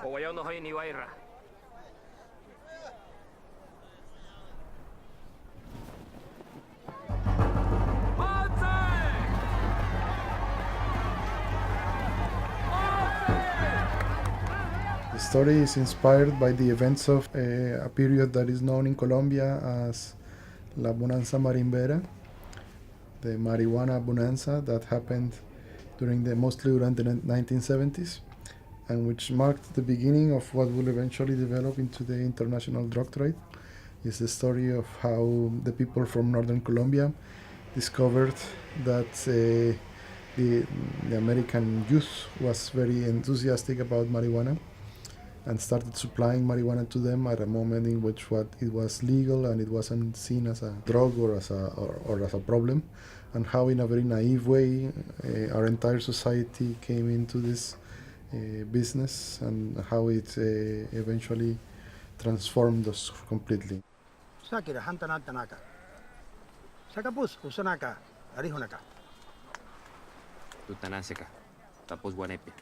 The story is inspired by the events of a period that is known in Colombia as La Bonanza Marimbera, the marijuana bonanza that happened mostly during the 1970s, and which marked the beginning of what will eventually develop into the international drug trade. It's the story of how the people from northern Colombia discovered that the American youth was very enthusiastic about marijuana and started supplying marijuana to them at a moment in which it was legal and it wasn't seen as a drug or as a problem, and how in a very naive way our entire society came into this business, and how it eventually transformed us completely. Tutanaseka, tapos guanepe.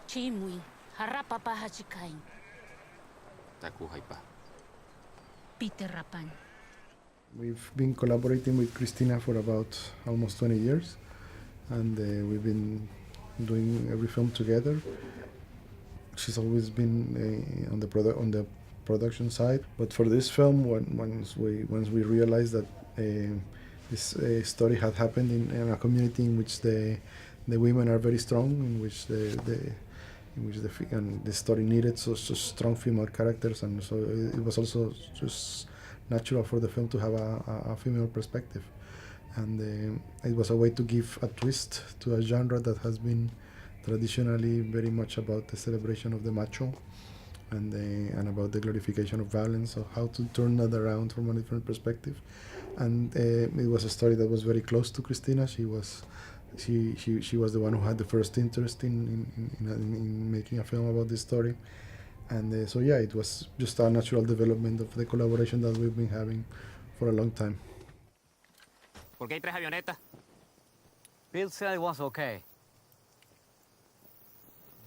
Chimui, harapa pa hachikain. Takuhay pa. Peter Rapan. We've been collaborating with Cristina for about almost 20 years, and we've been doing every film together. She's always been on the production side, but for this film, once we realized that this story had happened in a community in which the women are very strong, in which the story needed so strong female characters, and so it was also just natural for the film to have a female perspective, and it was a way to give a twist to a genre that has been traditionally very much about the celebration of the macho and about the glorification of violence, so how to turn that around from a different perspective. And it was a story that was very close to Cristina. She was the one who had the first interest in making a film about this story, and so yeah, it was just a natural development of the collaboration that we've been having for a long time. ¿Por qué hay 3 avionetas? Bill said it was okay.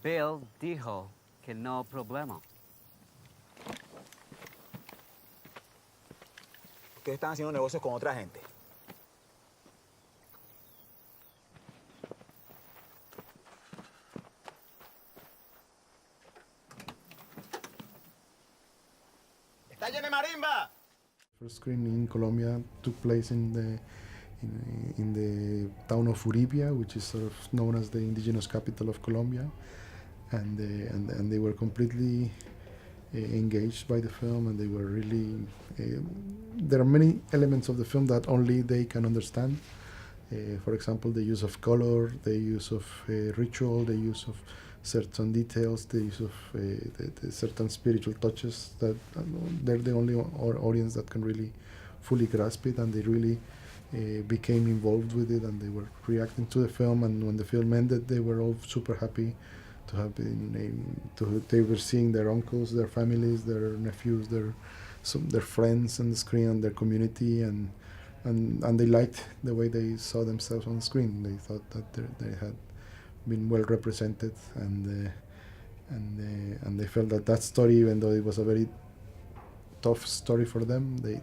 Bill dijo que no problema. Ustedes están haciendo negocios con otra gente. ¡Está lleno de marimba! First screening in Colombia took place in the town of Uribia, which is sort of known as the indigenous capital of Colombia, and they were completely engaged by the film, and they were really. There are many elements of the film that only they can understand. For example, the use of color, the use of ritual, the use of certain details, the use of the certain spiritual touches that they're the only audience that can really fully grasp it, and they really became involved with it, and they were reacting to the film, and when the film ended, they were all super happy to have been they were seeing their uncles, their families, their nephews, their friends on the screen, and their community, and they liked the way they saw themselves on the screen. They thought that they had been well represented, and they felt that story, even though it was a very tough story for them, they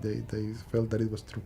felt that it was true.